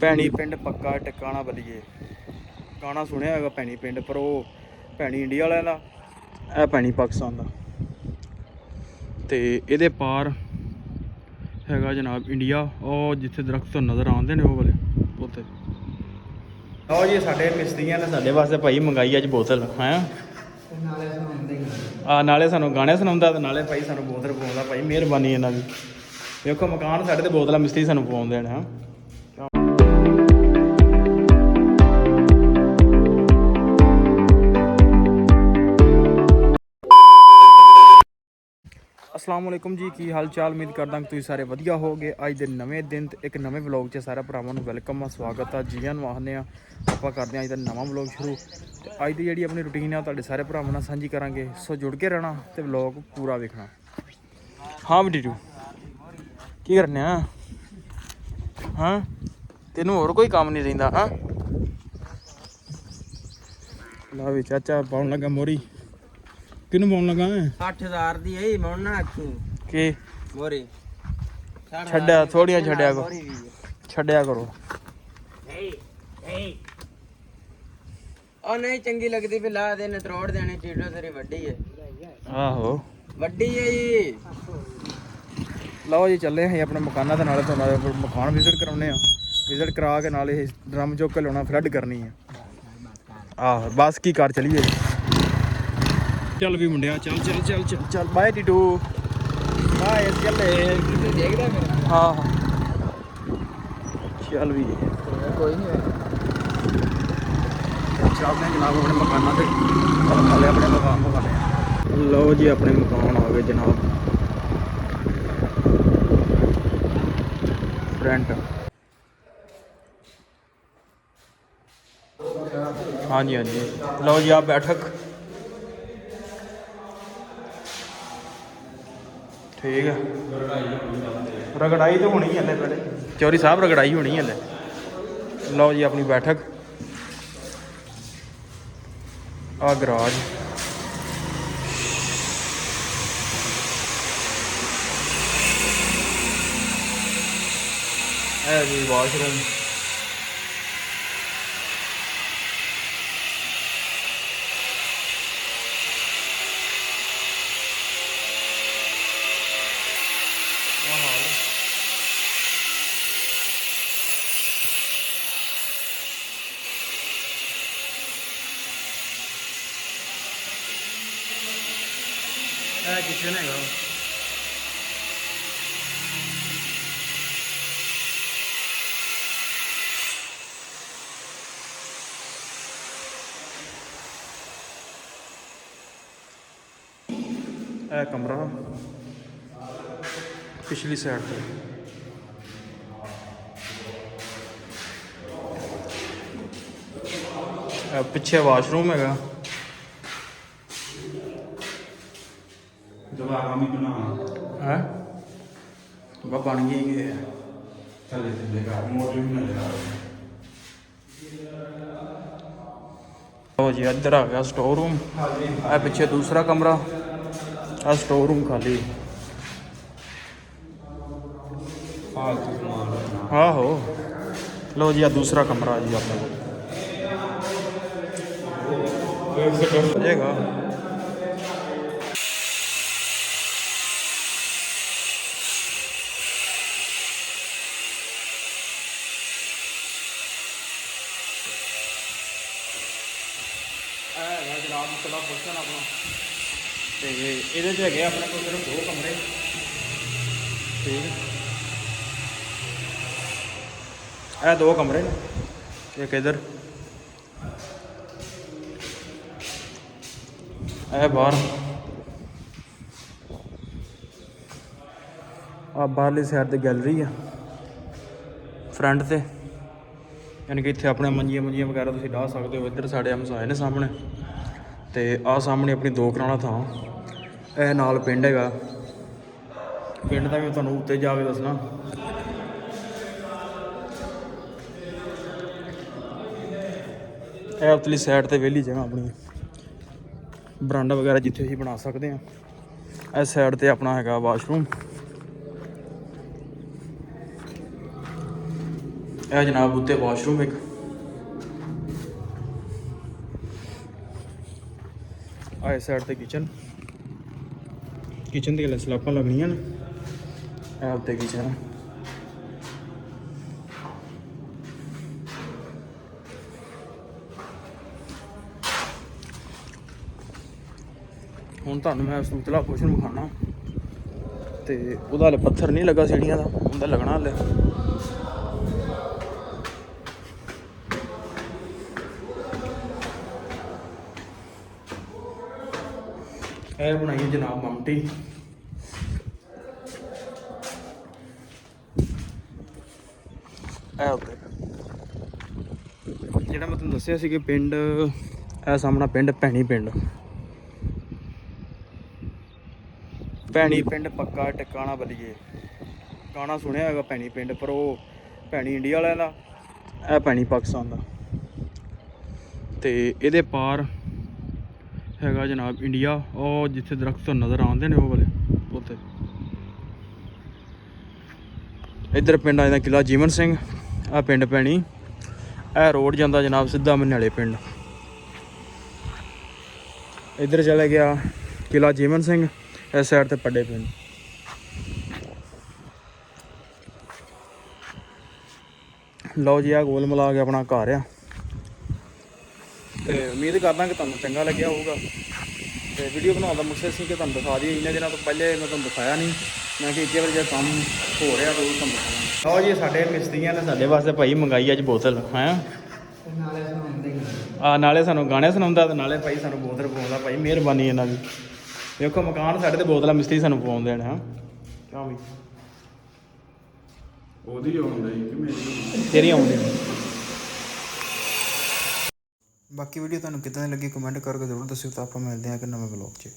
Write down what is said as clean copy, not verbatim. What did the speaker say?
ਭੈਣੀ ਪਿੰਡ ਪੱਕਾ ਟਿਕਾਣਾ ਬਲੀਏ ਗਾਣਾ ਸੁਣਿਆ ਹੈਗਾ ਭੈਣੀ ਪਿੰਡ, ਪਰ ਉਹ ਭੈਣੀ ਇੰਡੀਆ ਵਾਲਿਆਂ ਦਾ, ਇਹ ਭੈਣੀ ਪਾਕਿਸਤਾਨ ਦਾ। ਤੇ ਇਹਦੇ ਪਾਰ ਹੈਗਾ ਜਨਾਬ ਇੰਡੀਆ, ਉਹ ਜਿੱਥੇ ਦਰਖਤ ਨਜ਼ਰ ਆਉਂਦੇ ਨੇ ਉਹ ਵਾਲੇ ਉੱਥੇ। ਆਓ ਜੀ ਸਾਡੇ ਮਿਸਤਰੀਆਂ ਨੇ ਸਾਡੇ ਵਾਸਤੇ ਭਾਈ ਮੰਗਾਈ ਅੱਜ ਬੋਤਲ ਹੈ। ਨਾਲੇ ਸਾਨੂੰ ਗਾਣੇ ਸੁਣਾਉਂਦਾ ਤੇ ਨਾਲੇ ਭਾਈ ਸਾਨੂੰ ਬੋਤਲ ਪਵਾਉਂਦਾ। ਭਾਈ ਮਿਹਰਬਾਨੀ ਇਹਨਾਂ ਦੀ। ਵੇਖੋ ਮਕਾਨ ਸਾਡੇ ਤੇ ਬੋਤਲਾਂ ਮਿਸਤਰੀ ਸਾਨੂੰ ਪਵਾਉਂਦੇ ਨੇ। अस्सलाम वालेकुम जी, की हाल चाल। उम्मीद करदा कि तुसीं सारे वधिया होगे। अज दे नवें दिन ते एक नवें व्लॉग च सारे भरावां नूं वेलकम आ, स्वागत आ, जी आन आखने आ। आपां करदे अज दा नवां व्लॉग शुरू ते अज दी जिहड़ी अपनी रूटीन है तुहाडे सारे भरावां नाल सांझी करांगे। सो जुड़ के रहना ते व्लॉग पूरा वेखना। हाँ बटीटू की करने आ? हाँ तैनूं होर कोई काम नहीं रहिंदा? हाँ ला वी चाचा पाउण लगा मोरी। किनू पाउण लगा है? 60,000 दी है मोड़ना आखी की मोरी छड्या थोड़ियां छड्या करो, छड्या करो। ओ नहीं चंगी लगदी फिर ला देने त्रोड़ देने। चीटो तेरी वड्डी है। आहो वड्डी है जी। ਲਓ ਜੀ ਚੱਲੇ ਅਸੀਂ ਆਪਣੇ ਮਕਾਨਾਂ ਦੇ ਨਾਲੇ ਤੁਹਾਨੂੰ ਮਕਾਨ ਵਿਜ਼ਿਟ ਕਰਾਉਣੇ ਆ। ਵਿਜ਼ਿਟ ਕਰਾ ਕੇ ਨਾਲੇ ਡਰਮ ਚੁੱਕ ਕੇ ਲਾਉਣਾ, ਫਲੱਡ ਕਰਨੀ ਆ। ਆਹ ਬਸ ਕੀ ਕਰ ਚਲੀਏ। ਚੱਲ ਵੀ ਮੁੰਡਿਆ ਚੱਲ ਚੱਲ ਚੱਲ ਚੱਲ ਚੱਲ। Bye Titu bye. ਚੱਲੇ किसी देखदा मेरा? ਹਾਂ ਹਾਂ ਚੱਲ ਵੀ कोई नहीं ਚੱਲਦੇ ਜਨਾਬ ਆਪਣੇ ਮਕਾਨਾਂ ਤੇ। ਹਾਲੇ ਆਪਣੇ ਮਕਾਨ ਮਕਾਨੇ। ਲਓ ਜੀ ਆਪਣੇ ਮਕਾਨ ਆ ਗਏ ਜਨਾਬ। फ्रंट हाँ जी हाँ जी। लो जी आप बैठक ठीक है। रगड़ाई तो होनी है पहले चौधरी साहब, रगड़ाई होनी है। लो जी अपनी बैठक आ गराज। है जी वाशरूम। किचन है कमरा पिछली साइड पे। पिछे वाशरूम है। है बन गई जी। इधर आ गया स्टोर रूम। है पिछे दूसरा कमरा। आ स्टोर रूम खाली। आहो लो जी आ दूसरा कमरा जी अपने को जाएगा। जनाब थोड़ा पोर्शन अपना तो ये है अपने को सिर्फ 2 कमरे। ठीक है 2 कमरे ने, एक इधर है बाहर। आ बाहरली साइड ते गैलरी है फ्रंट ते, यानी कि इतने अपने मंजियां मुंजियां वगैरह तुम डाह सकते हो। इधर साढ़े हमसाए ने सामने तो आ सामने अपनी 2 कनाला थां। यह नाल पिंड है। पिंड का भी तुहानूं उत्ते जाके दसना। यह उतली साइड ते वेली जगह अपनी बरांडा वगैरह जिथे असीं बना सकते हैं। इस साइड ते अपना है वाशरूम। ਇਹ ਜਨਾਬ ਉੱਤੇ ਵਾਸ਼ਰੂਮ ਇੱਕ, ਆਏ ਸਾਈਡ ਤੇ ਕਿਚਨ ਦੀਆਂ ਗੱਲਾਂ ਸਲਾਪਾਂ ਲੱਗਣੀਆਂ ਨੇ। ਇਹ ਉੱਤੇ ਕਿਚਨ, ਹੁਣ ਤੁਹਾਨੂੰ ਮੈਂ ਸੂਤਲਾ ਪੋਸ਼ਨ ਵਿਖਾਉਣਾ ਤੇ ਉਹਦਾ ਹਲੇ ਪੱਥਰ ਨਹੀਂ ਲੱਗਾ ਸੀੜੀਆਂ ਦਾ, ਉਹਦਾ ਲੱਗਣਾ ਹਲੇ। ਇਹ ਬਣਾਈ ਹੈ ਜਨਾਬ ਮਮਟੀ। ਇਹ ਉੱਤੇ ਜਿਹੜਾ ਮੈਂ ਤੁਹਾਨੂੰ ਦੱਸਿਆ ਸੀ ਕਿ ਪਿੰਡ, ਇਹ ਸਾਹਮਣਾ ਪਿੰਡ ਭੈਣੀ ਪਿੰਡ ਪੱਕਾ ਟਿਕਾਣਾ ਬਲੀਏ। ਗਾਣਾ ਸੁਣਿਆ ਹੈਗਾ ਭੈਣੀ ਪਿੰਡ, ਪਰ ਉਹ ਭੈਣੀ ਇੰਡੀਆ ਵਾਲਿਆਂ ਦਾ, ਇਹ ਭੈਣੀ ਪਾਕਿਸਤਾਨ ਦਾ। ਤੇ ਇਹਦੇ ਪਾਰ ਹੈਗਾ ਜਨਾਬ ਇੰਡੀਆ, ਉਹ ਜਿੱਥੇ ਦਰਖਤ ਤੁਹਾਨੂੰ ਨਜ਼ਰ ਆਉਂਦੇ ਨੇ ਉਹ ਵਾਲੇ ਉੱਥੇ। ਇੱਧਰ ਪਿੰਡ ਆ ਜਾਂਦਾ ਕਿਲ੍ਹਾ ਜੀਵਨ ਸਿੰਘ, ਆਹ ਪਿੰਡ ਭੈਣੀ। ਇਹ ਰੋਡ ਜਾਂਦਾ ਜਨਾਬ ਸਿੱਧਾ ਮਨਿਆਲੇ ਪਿੰਡ। ਇੱਧਰ ਚਲੇ ਗਿਆ ਕਿਲ੍ਹਾ ਜੀਵਨ ਸਿੰਘ, ਇਸ ਸਾਈਡ ਤੇ ਪੱਡੇ ਪਿੰਡ। ਲਓ ਜੀ, ਆ ਗੋਲ ਮਿਲਾ ਕੇ ਆਪਣਾ ਘਰ ਆ। ਤੇ ਉਮੀਦ ਕਰਦਾ ਕਿ ਤੁਹਾਨੂੰ ਚੰਗਾ ਲੱਗਿਆ ਹੋਊਗਾ। ਤੇ ਵੀਡੀਓ ਬਣਾਉਣ ਦਾ ਮਕਸਦ ਸੀ ਕਿ ਤੁਹਾਨੂੰ ਦਿਖਾ ਦਈਏ। ਇੰਨੇ ਦਿਨਾਂ ਤੋਂ ਪਹਿਲੇ ਮੈਂ ਤੁਹਾਨੂੰ ਦਿਖਾਇਆ ਨਹੀਂ, ਮੈਂ ਕਿ ਇੱਕੇ ਵਾਰ ਜੇ ਕੰਮ ਹੋ ਰਿਹਾ ਤਾਂ ਉਹ ਤੁਹਾਨੂੰ ਦਿਖਾਉਣਾ। ਲਓ ਜੀ, ਸਾਡੇ ਮਿਸਤਰੀਆਂ ਨੇ ਸਾਡੇ ਵਾਸਤੇ ਭਾਈ ਮੰਗਾਈ ਅੱਜ ਬੋਤਲ ਹੈ। ਨਾਲੇ ਸਾਨੂੰ ਗਾਣੇ ਸੁਣਾਉਂਦਾ ਤੇ ਨਾਲੇ ਭਾਈ ਸਾਨੂੰ ਬੋਤਲ ਪਵਾਉਂਦਾ। ਭਾਈ ਮਿਹਰਬਾਨੀ ਇਹਨਾਂ ਦੀ। ਵੇਖੋ ਮਕਾਨ ਸਾਡੇ ਤੇ ਬੋਤਲਾਂ ਮਿਸਤਰੀ ਸਾਨੂੰ ਪਵਾਉਣ ਦੇਣ। ਹਾਂ ਕਿਉਂ ਵੀ ਉਹਦੀ ਆਉਂਦਾ ਕਿ ਮੇਰੀ ਤੇਰੀ ਆਉਂਦੀ। ਬਾਕੀ ਵੀਡੀਓ ਤੁਹਾਨੂੰ ਕਿੱਦਾਂ ਦੀ ਲੱਗੀ ਕਮੈਂਟ ਕਰਕੇ ਜ਼ਰੂਰ ਦੱਸਿਓ। ਤਾਂ ਆਪਾਂ ਮਿਲਦੇ ਹਾਂ ਕਿ ਨਵੇਂ ਵਲੌਗ 'ਚ।